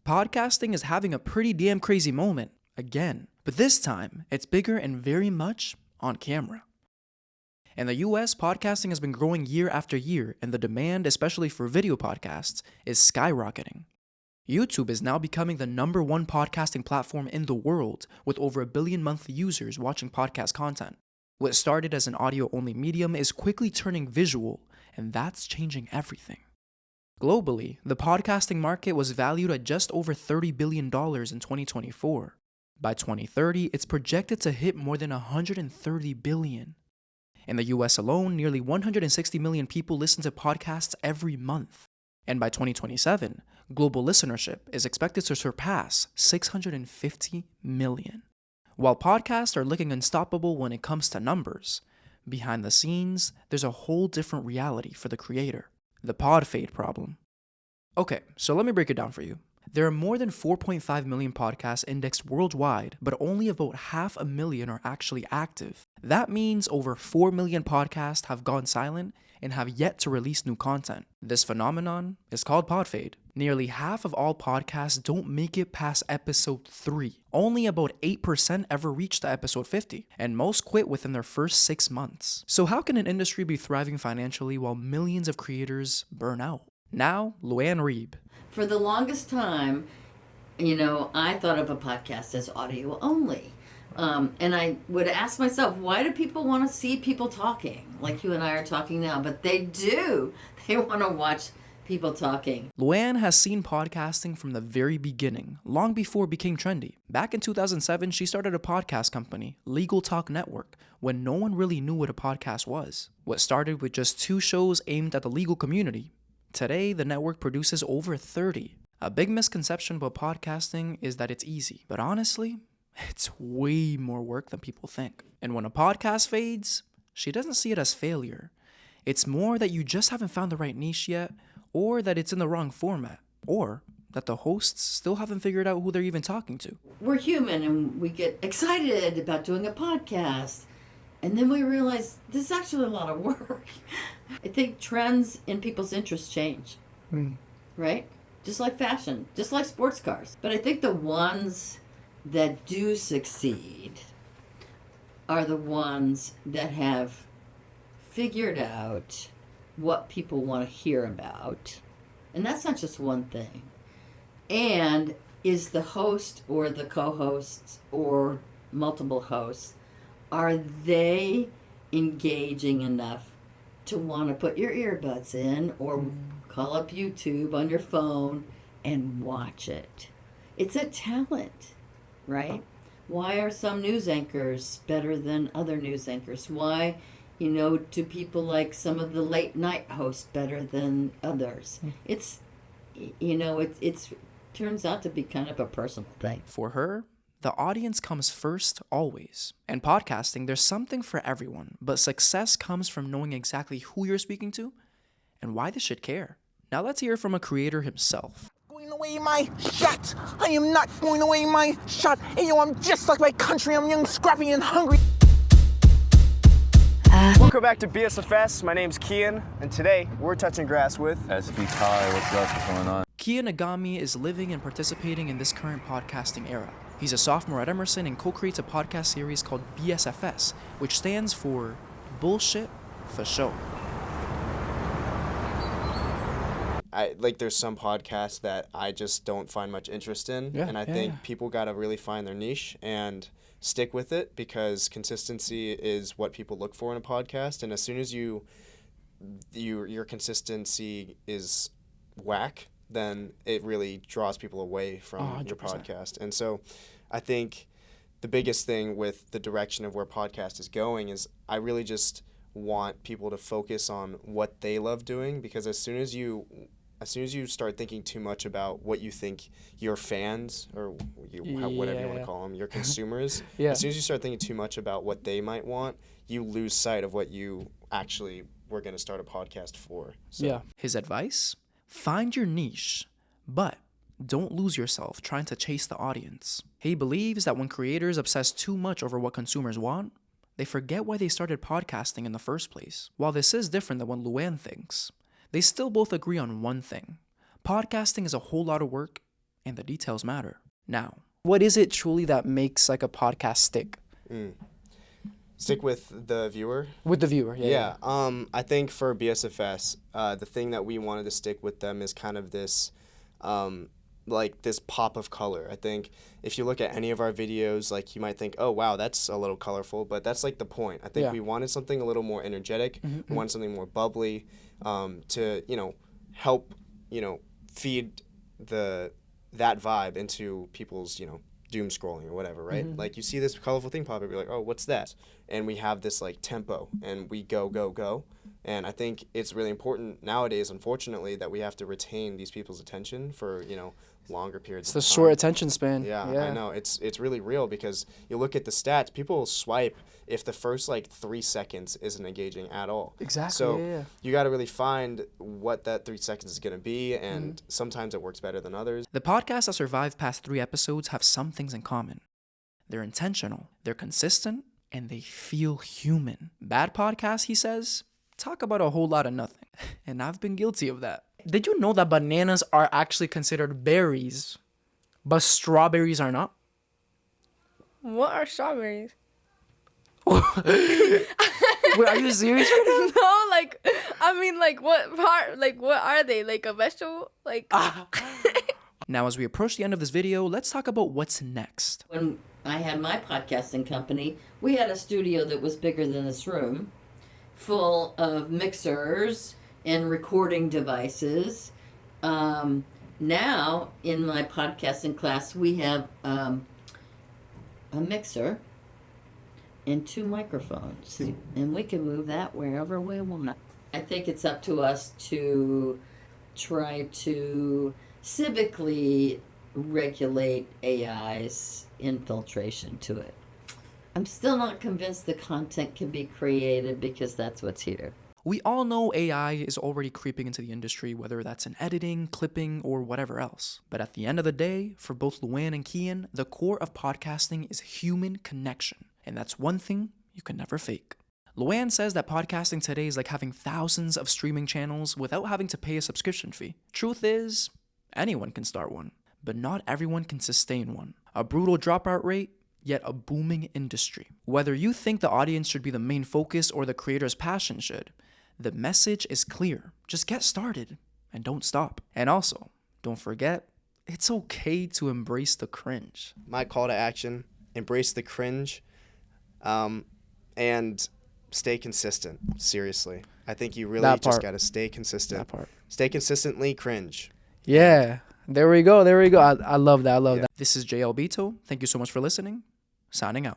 Podcasting is having a pretty damn crazy moment, again. But this time, it's bigger and very much on camera. In the US, podcasting has been growing year after year, and the demand, especially for video podcasts, is skyrocketing. YouTube is now becoming the #1 podcasting platform in the world, with over 1 billion monthly users watching podcast content. What started as an audio-only medium is quickly turning visual, and that's changing everything. Globally, the podcasting market was valued at just over $30 billion in 2024. By 2030, it's projected to hit more than $130 billion. In the US alone, nearly 160 million people listen to podcasts every month. And by 2027, global listenership is expected to surpass 650 million. While podcasts are looking unstoppable when it comes to numbers, behind the scenes, there's a whole different reality for the creator. The Podfade problem. Okay, so let me break it down for you. There are more than 4.5 million podcasts indexed worldwide, but only about 500,000 are actually active. That means over 4 million podcasts have gone silent and have yet to release new content. This phenomenon is called Podfade. Nearly half of all podcasts don't make it past episode 3. Only about 8% ever reach to episode 50, and most quit within their first 6 months. So how can an industry be thriving financially while millions of creators burn out? Now, Lu Ann Reeb. For the longest time, I thought of a podcast as audio only. And I would ask myself, why do people want to see people talking like you and I are talking now? But they do. They want to watch people talking. Lu Ann has seen podcasting from the very beginning, long before it became trendy. Back in 2007, she started a podcast company, Legal Talk Network, when no one really knew what a podcast was. What started with just 2 shows aimed at the legal community. Today, the network produces over 30. A big misconception about podcasting is that it's easy, but honestly, it's way more work than people think. And when a podcast fades, she doesn't see it as failure. It's more that you just haven't found the right niche yet, or that it's in the wrong format, or that the hosts still haven't figured out who they're even talking to. We're human and we get excited about doing a podcast. And then we realize this is actually a lot of work. I think trends in people's interests change, right? Just like fashion, just like sports cars. But I think the ones that do succeed are the ones that have figured out what people want to hear about. And that's not just one thing. And is the host or the co-hosts or multiple hosts, are they engaging enough to want to put your earbuds in or call up YouTube on your phone and watch it? It's a talent, right? Why are some news anchors better than other news anchors? Why, do people like some of the late night hosts better than others? It's turns out to be kind of a personal thing. For her, the audience comes first always. In podcasting, there's something for everyone, but success comes from knowing exactly who you're speaking to and why they should care. Now let's hear from a creator himself. Going away my shot. I am not going away my shot. Hey, yo, I'm just like my country. I'm young, scrappy, and hungry. Welcome back to BSFS. My name's Kian, and today we're touching grass with SB Ty. What's up? What's going on? Kian Egami is living and participating in this current podcasting era. He's a sophomore at Emerson and co-creates a podcast series called BSFS, which stands for Bullshit for Show. There's some podcasts that I just don't find much interest in, and I think people gotta really find their niche and stick with it, because consistency is what people look for in a podcast. And as soon as your consistency is whack, then it really draws people away from your podcast. And so I think the biggest thing with the direction of where podcast is going is I really just want people to focus on what they love doing, because as soon as you start thinking too much about what you think your fans, or whatever you want to call them, your consumers, as soon as you start thinking too much about what they might want, you lose sight of what you actually were going to start a podcast for. So. His advice? Find your niche, but don't lose yourself trying to chase the audience. He believes that when creators obsess too much over what consumers want, they forget why they started podcasting in the first place. While this is different than what Lu Ann thinks, they still both agree on one thing. Podcasting is a whole lot of work, and the details matter. Now, what is it truly that makes like a podcast stick? Stick with the viewer. With the viewer, yeah. I think for BSFS, the thing that we wanted to stick with them is kind of this, like this pop of color. I think if you look at any of our videos, like you might think, oh wow, that's a little colorful, but that's like the point. I think we wanted something a little more energetic. We wanted something more bubbly, to help feed that vibe into people's doom scrolling or whatever, right? Like you see this colorful thing pop up, you're like, oh, what's that? And we have this like tempo and we go. And I think it's really important nowadays, unfortunately, that we have to retain these people's attention for, longer periods of time. It's the short attention span. Yeah, I know. It's really real because you look at the stats, people swipe if the first 3 seconds isn't engaging at all. Exactly. So you got to really find what that 3 seconds is going to be, and sometimes it works better than others. The podcasts that survive past 3 episodes have some things in common. They're intentional, they're consistent, and they feel human. Bad podcasts, he says, talk about a whole lot of nothing. And I've been guilty of that. Did you know that bananas are actually considered berries, but strawberries are not? What are strawberries? Wait, are you serious right No, what part? What are they? Like a vegetable? Now, as we approach the end of this video, let's talk about what's next. When I had my podcasting company, we had a studio that was bigger than this room, full of mixers and recording devices. Now, in my podcasting class, we have a mixer and 2 microphones, and we can move that wherever we want. I think it's up to us to try to civically regulate AI's infiltration to it. I'm still not convinced the content can be created because that's what's here. We all know AI is already creeping into the industry, whether that's in editing, clipping, or whatever else. But at the end of the day, for both Lu Ann and Kian, the core of podcasting is human connection. And that's one thing you can never fake. Lu Ann says that podcasting today is like having thousands of streaming channels without having to pay a subscription fee. Truth is, anyone can start one, but not everyone can sustain one. A brutal dropout rate, yet a booming industry. Whether you think the audience should be the main focus or the creator's passion should, the message is clear. Just get started and don't stop. And also, don't forget, it's okay to embrace the cringe. My call to action, embrace the cringe, and stay consistent. Seriously. I think you really just got to stay consistent. That part. Stay consistently cringe. Yeah. There we go. I love that. That. This is JL Bito. Thank you so much for listening. Signing out.